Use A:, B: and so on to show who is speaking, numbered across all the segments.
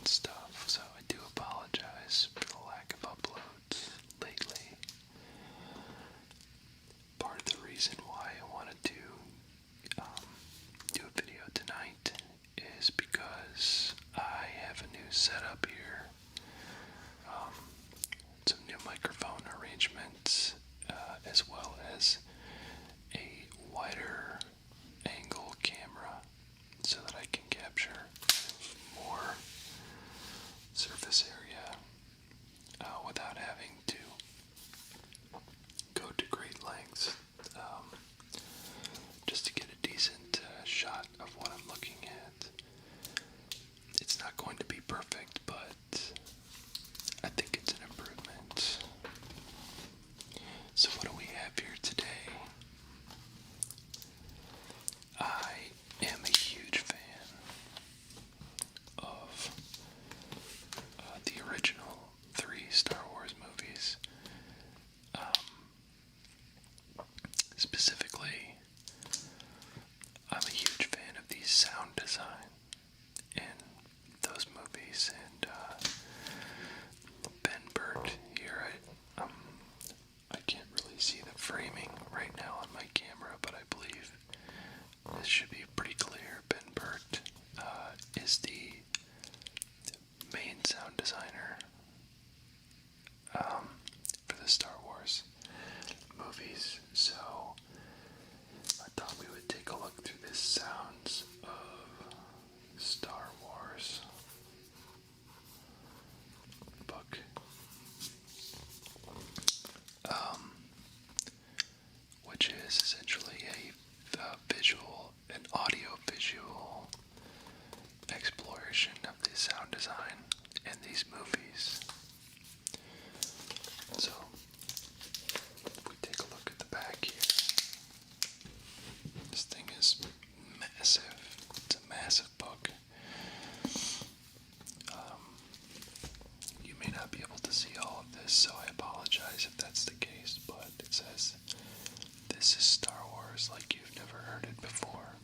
A: stuff, so I do apologize for the lack of uploads lately. Part of the reason why I wanted to do a video tonight is because I have a new setup here. Some new microphone arrangements, as well as a wider angle camera so that I can capture more surface area without having to go to great lengths just to get a decent shot of what I'm looking at. It's not going to be perfect, but I think it's an improvement. So what do we have here today? I am a huge fan of the original 3 Star Wars movies. Specifically, I'm a huge fan of the sound design in those movies, and Ben Burtt here, I can't really see the framing right now on my camera, but I believe this should be pretty clear. Ben Burtt is the main sound designer for the Star Wars movies, so I thought we would take a look through the sounds of Star Wars book. Which is essentially an audio-visual exploration of the sound design in these movies. So, if we take a look at the back here, this thing is massive. It's a massive book. You may not be able to see all of this, so I apologize if that's the case, but it says, "This is Star Wars like you've never heard it before."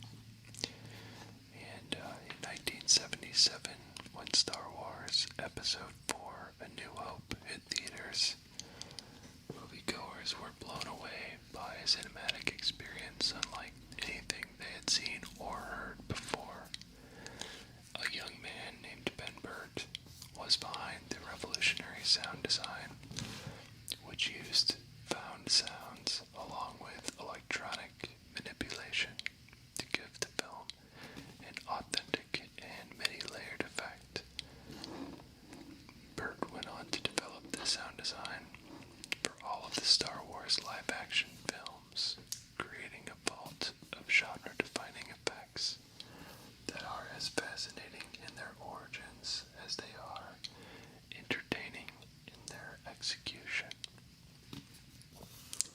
A: And in 1977, when Star Wars Episode 4, A New Hope, hit theaters, moviegoers were blown away by a cinematic experience unlike anything they had seen or heard before. A young man named Ben Burtt was behind the revolutionary sound design, which used found sounds along with electronic manipulation to give the film an authentic and many-layered effect. Burtt went on to develop the sound design for all of the Star Wars live-action films, creating a vault of genre-defining effects that are as fascinating in their origins as they are entertaining in their execution.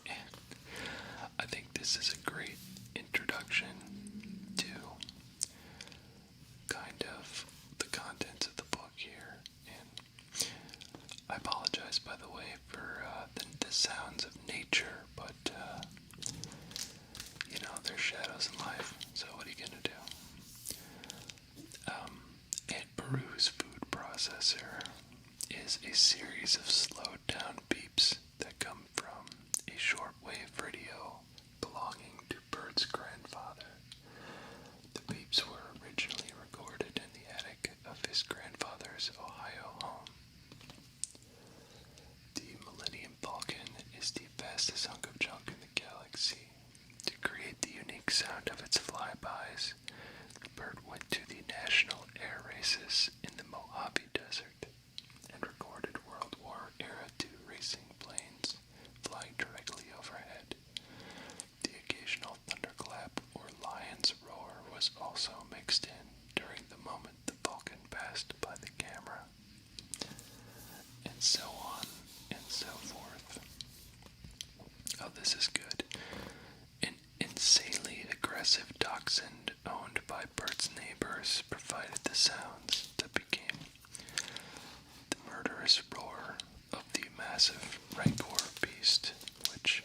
A: And I think this is a great introduction to kind of the contents of the book here. And I apologize, by the way, for the sounds of nature, but there's shadows in life, so what are you gonna do? Aunt Beru's food processor is a series of slowed down beeps that come from a shortwave radio belonging to Burt's grandfather. The beeps were originally recorded in the attic of his grandfather's Ohio home. The Millennium Falcon is the fastest hunk of junk in the galaxy. To create the unique sound of its flybys, Burt went to the national air races in the Mojave Desert and recorded World War Era II racing planes flying directly overhead. The occasional thunderclap or lion's roar was also mixed in during the moment the Falcon passed by the camera, and so on and so forth. Oh, this is good. An insanely aggressive dachshund owned by Burt's neighbors provided the sounds that became the murderous roar of the massive Rancor beast, which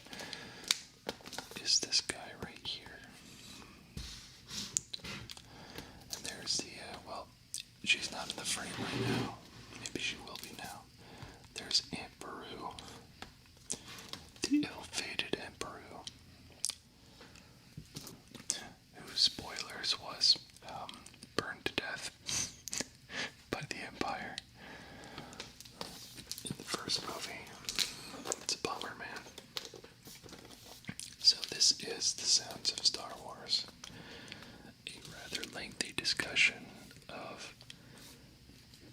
A: is this guy right here. And there's the, she's not in the frame by now. Maybe she will be now. There's Aunt Beru, the ill-fated Aunt Beru, who, spoilers, was burned to death by the Empire in the first movie. It's a bummer, man. So this is The Sounds of Star Wars, a rather lengthy discussion of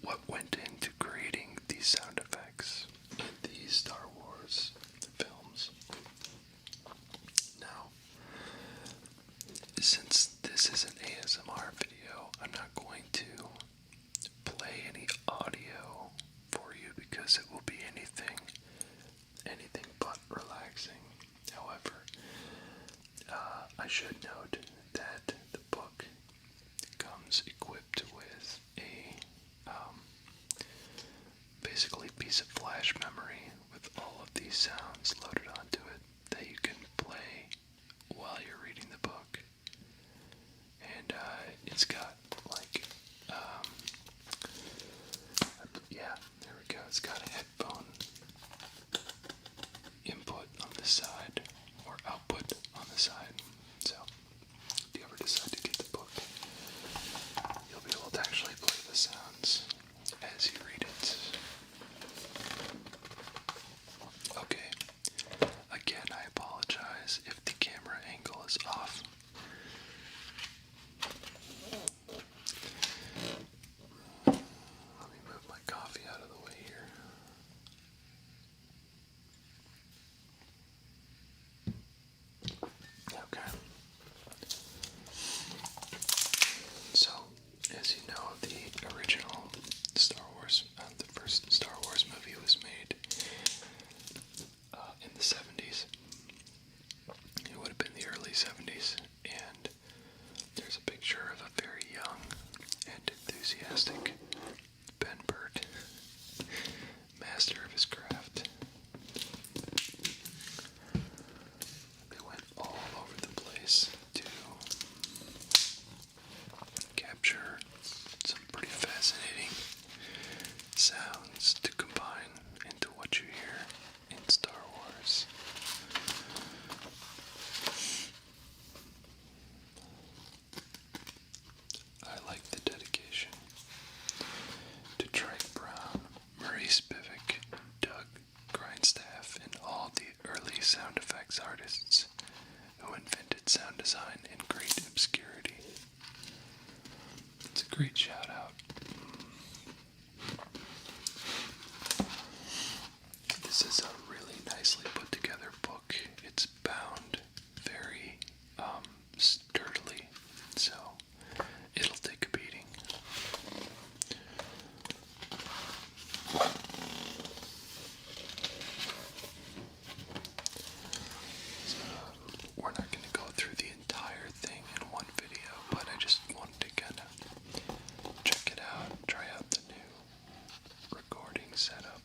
A: what went into creating these sound effects in the Star Wars films. Now, since this is an ASMR video, I'm not going to play any audio for you because it will be anything but relaxing. However, I should note that the book comes equipped with a basically piece of flash memory with all of these sounds loaded onto it that you can play while you're reading the book. And it's got like yeah, there we go. It's got a headphone input on the side or output on the side. So if you ever decide to get the book, you'll be able to actually play the sounds as you read it. Okay. Again, I apologize if the camera angle is off. Let me move my coffee out of the way here. Okay. So, as you know, the original Star Wars, the first Star Wars movie was made in the 70s. It would have been the early 70s, and there's a picture of a very young and enthusiastic Ben Burt, master of his craft. They went all over the place to capture some pretty fascinating sounds to combine into what you hear in Star Wars. I like the dedication to Trike Brown, Murray Spivak, Doug Grindstaff, and all the early sound effects artists who invented sound design in great obscurity. It's a great shout out. This is a really nicely put together book. It's bound very sturdily, so it'll take a beating. So, we're not going to go through the entire thing in one video, but I just wanted to kind of check it out, try out the new recording setup.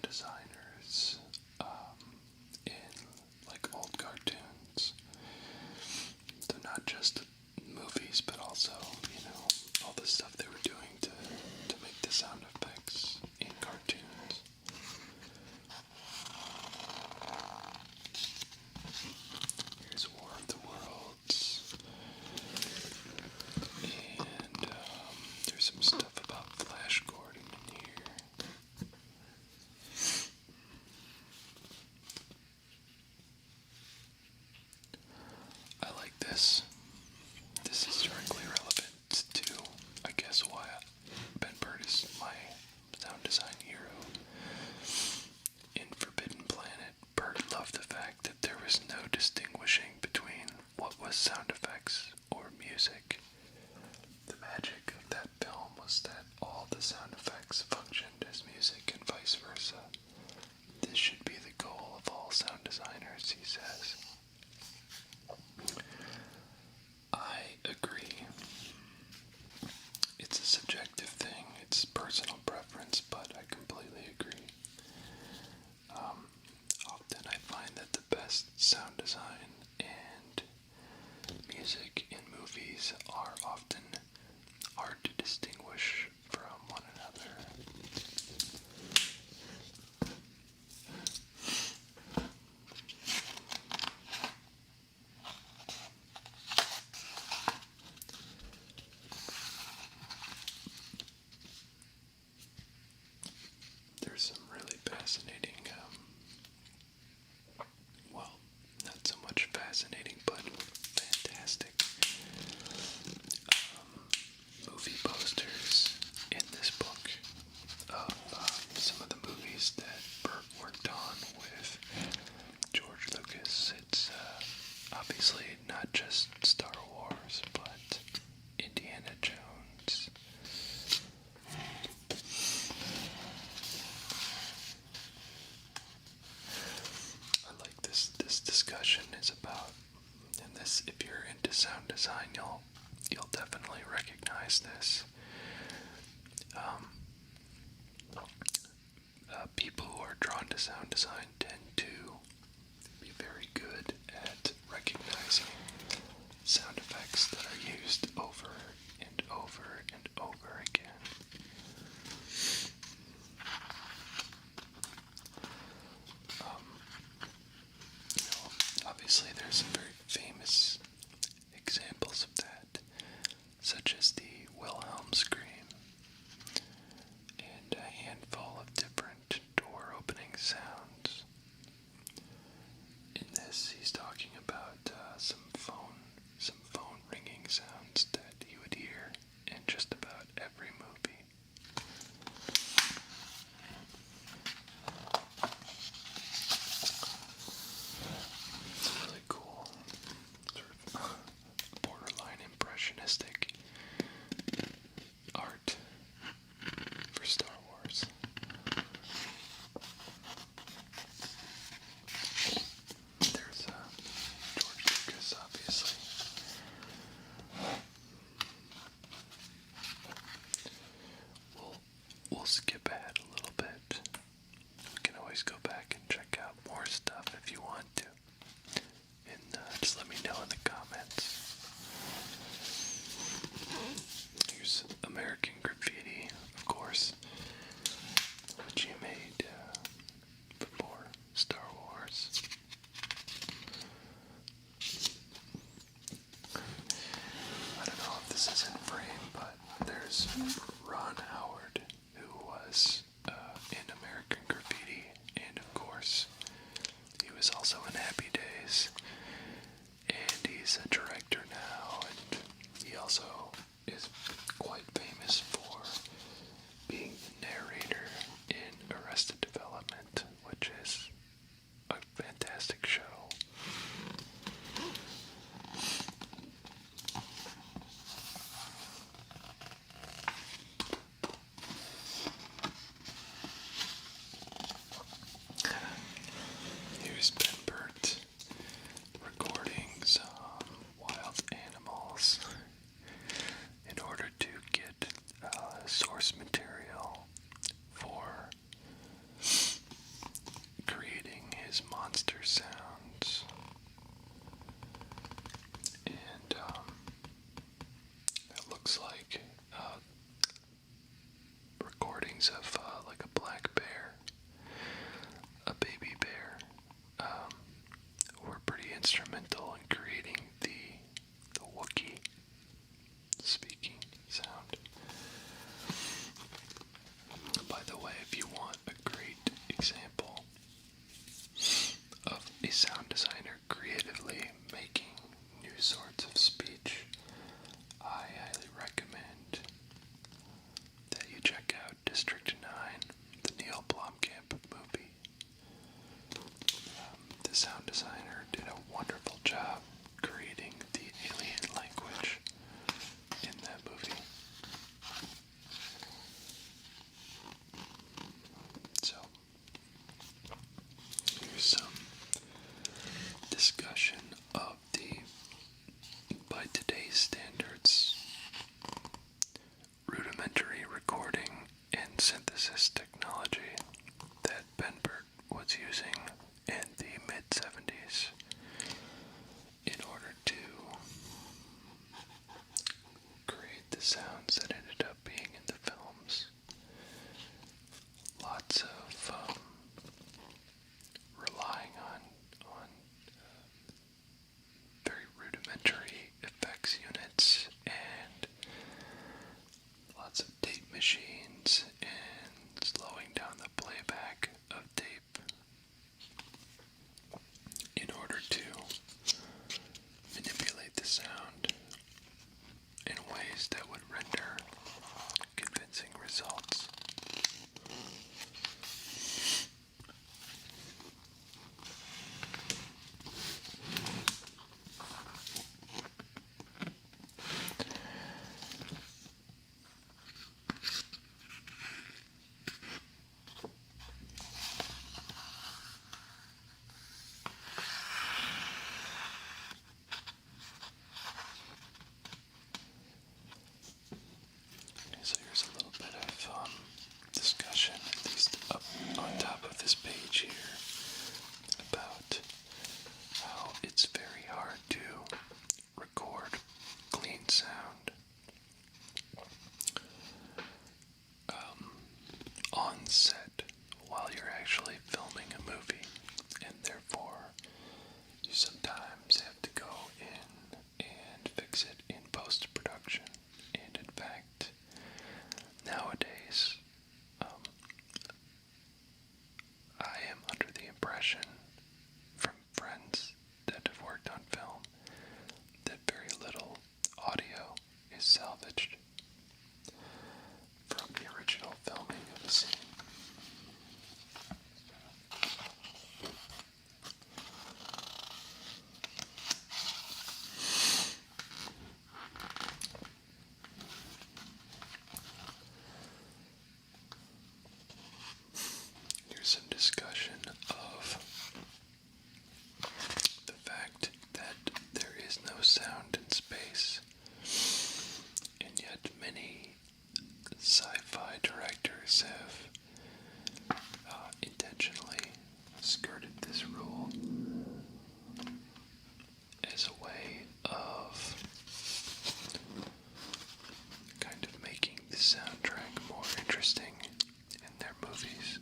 A: designers in like old cartoons. So not just movies, but also, all the stuff they were doing to make the sound effects in cartoons. Here's War of the Worlds. And there's some stuff about Flash Gordon in here. I like this. This is directly relevant to, I guess, why Ben Burtt is my sound design hero. In Forbidden Planet, Burtt loved the fact that there was no distinguishing between what was sound effects or music. The magic of that film was that all the sound effects functioned as music and vice versa. This should be the goal of all sound designers, he says. I agree. It's a subjective thing, it's personal preference, but I completely agree. Often I find that the best sound design and music in movies are often hard to distinguish from one another. There's some really fascinating, well, not so much fascinating, but fantastic movie posters in this book of some of the movies that Burt worked on with George Lucas. It's obviously not just Star Wars, but Indiana Jones. I like this discussion is about, and this, if you're into sound design, you'll definitely recognize this. People who are drawn to sound design tend to be very good at recognizing sound effects that are used over and over and over again. Obviously there's some very famous examples of that, such as the Wilhelm scream, and a handful of different door opening sounds. In this, he's talking about some phone ringing sounds that you would hear in just about every movie. It's really cool, sort of borderline impressionistic art for Star Wars. There's George Lucas, obviously. We'll skip ahead a little bit. We can always go back and check out more stuff if you want to. And just let me know in the comments. Here's American Graffiti, of course, which he made before Star Wars. I don't know if this is in frame, but there's Ron Howard, who was in American Graffiti, and of course, he was also in Happy Days, and he's a director top of this page here about how it's very hard to record clean sound on set while you're actually filming a movie, and therefore you sometimes have to go in and fix it in post-production. And in fact, nowadays, I am under the impression from friends that have worked on film that very little audio is salvaged from the original filming of a scene. Here's some discussion of the fact that there is no sound in space, and yet many sci-fi directors have intentionally skirted this rule as a way of kind of making the soundtrack more interesting in their movies.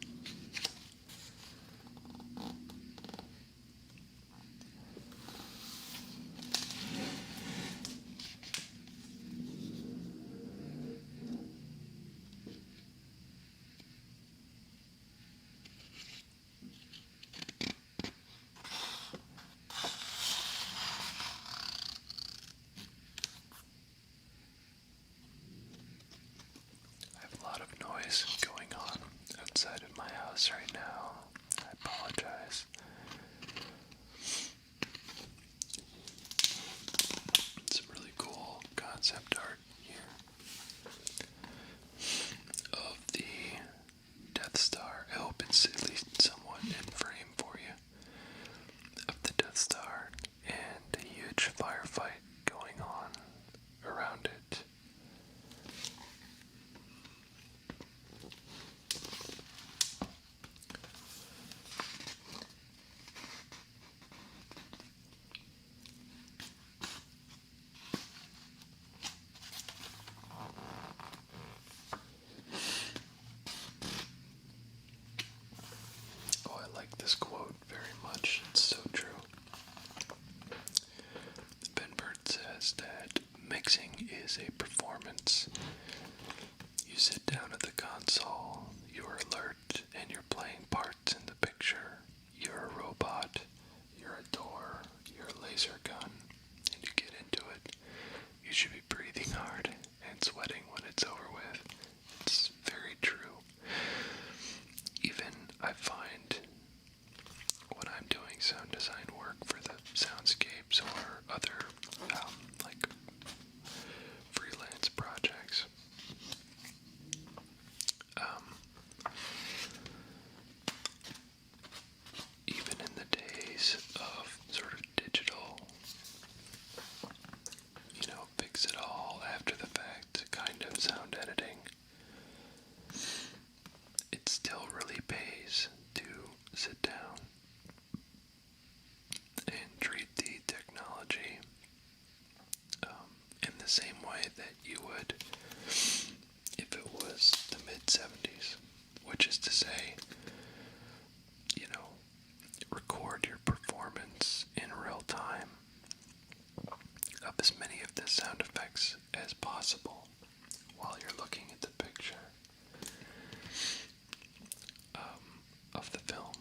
A: I have a lot of noise going on outside of my house right now. I apologize. Some really cool concept art here of the Death Star. I hope it's at least somewhat in frame for you. Of the Death Star and a huge firefight going on around it. Oh, I like this quote very much. It's so true. Ben Burt says that mixing is a performance. You sit down at the console, you're alert, and you're playing parts in the picture. You're a robot, you're a door, you're a laser gun, and you get into it. You should be breathing hard and sweating when it's over with. It's very true. Even I find when I'm doing sound design work for the soundscapes or other like freelance projects, even in the days of sort of digital, fix it all after the fact kind of sound editing, it still really pays to sit down and treat the technology in the same way that you would if it was the mid-70s, which is to say, record your performance in real time of as many of the sound effects as possible while you're looking at the picture of the film.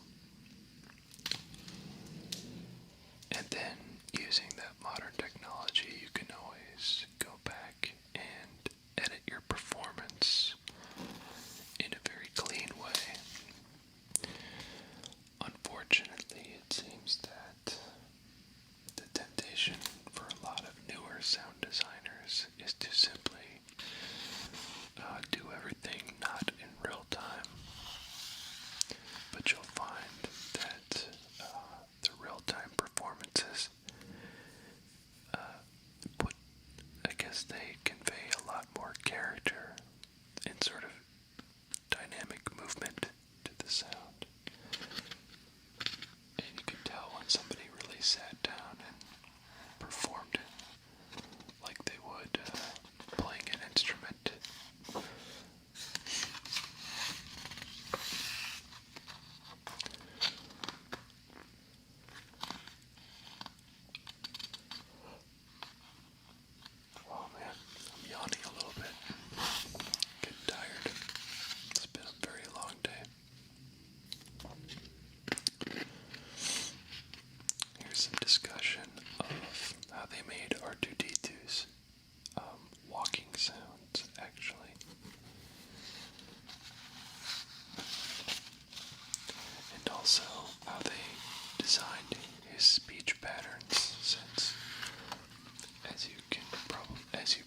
A: And then, using that modern technology, you can always go back and edit your performance in a very clean way discussion of how they made R2D2's walking sounds, actually. And also how they designed his speech patterns, since, as you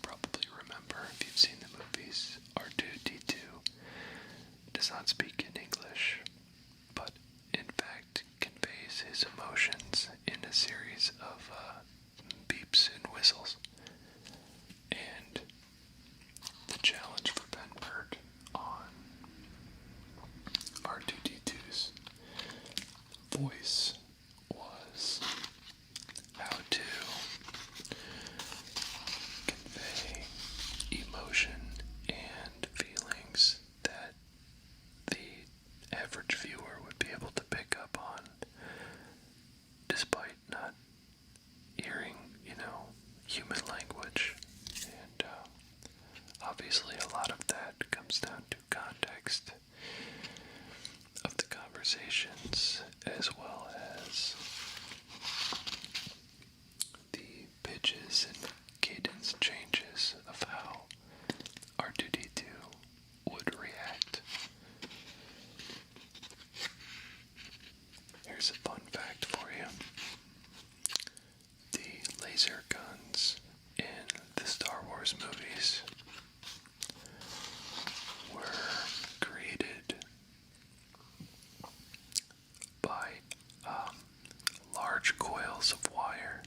A: probably remember if you've seen the movies, R2D2 does not speak in English, but in fact conveys his emotions in a series of beeps and whistles. And the challenge for Ben Burt on R2D2's voice was how to convey emotion and feelings that the average viewer would be able to pick up on, despite not hearing, human language. And obviously a lot of that comes down to context of the conversations, as well as the pitches and cadence changes of how R2D2 would react. Here's a fun fact for you. The laser guns in the Star Wars movies were created by large coils of wire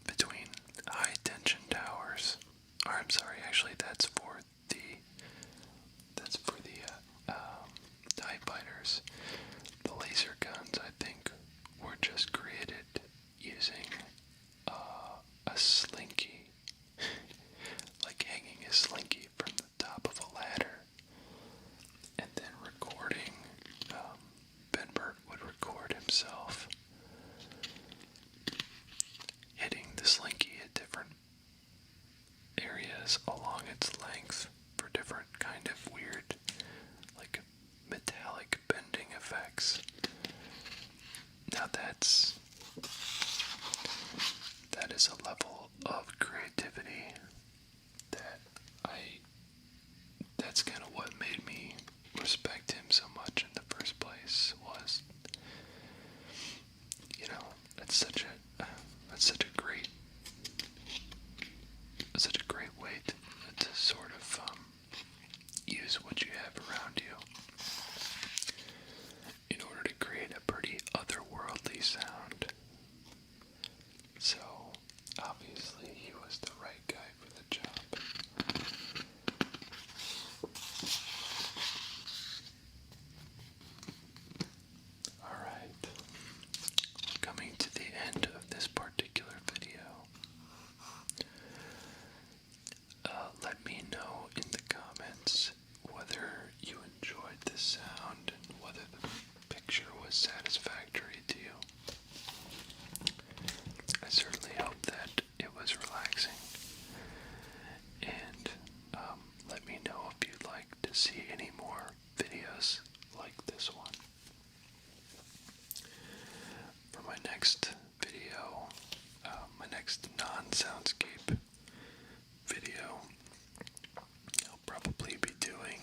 A: between high tension towers. Or I'm sorry, actually that's for the TIE fighters. The laser guns, I think, were just created using a slinky, like hanging a slinky from the top of a ladder, and then recording. Ben Burt would record himself hitting the slinky at different areas along its length for different kind of weird, like metallic bending effects. Now that is a level of creativity that's kind of what made me respect him so much in the first place. Was, that's such a great way to sort of use what you have around you in order to create a pretty otherworldly sound. So obviously he was the right guy for the job. Alright, coming to the end of this particular video. Let me know in the comments whether you enjoyed this sound and whether the picture was satisfactory to you. I certainly hope that it was relaxing. And let me know if you'd like to see any more videos like this one. For my next video, my next non-soundscape video, I'll probably be doing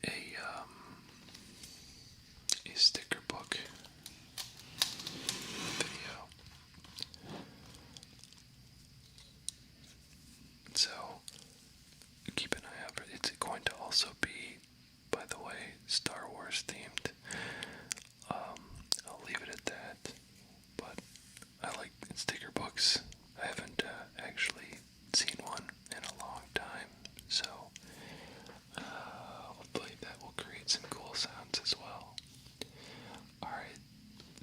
A: a sticker book video. So keep an eye out for it. It's going to also be, by the way, Star Wars themed. I'll leave it at that. But I like sticker books. I haven't actually seen one in a long time, so hopefully that will create some cool sounds as well. Alright,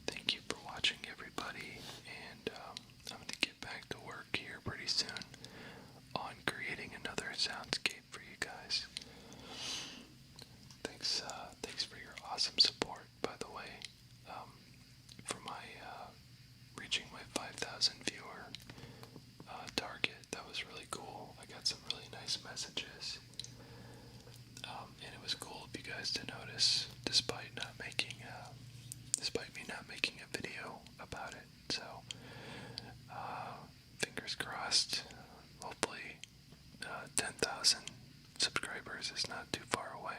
A: thank you for watching, everybody, and I'm going to get back to work here pretty soon on creating another soundscape for you guys. Thanks for your awesome support, by the way, for my reaching my 5,000 viewer target. That was really cool. I got some really nice messages, and it was cool of you guys to notice, despite not making not making a video about it. So, fingers crossed. Hopefully, 10,000 subscribers is not too far away.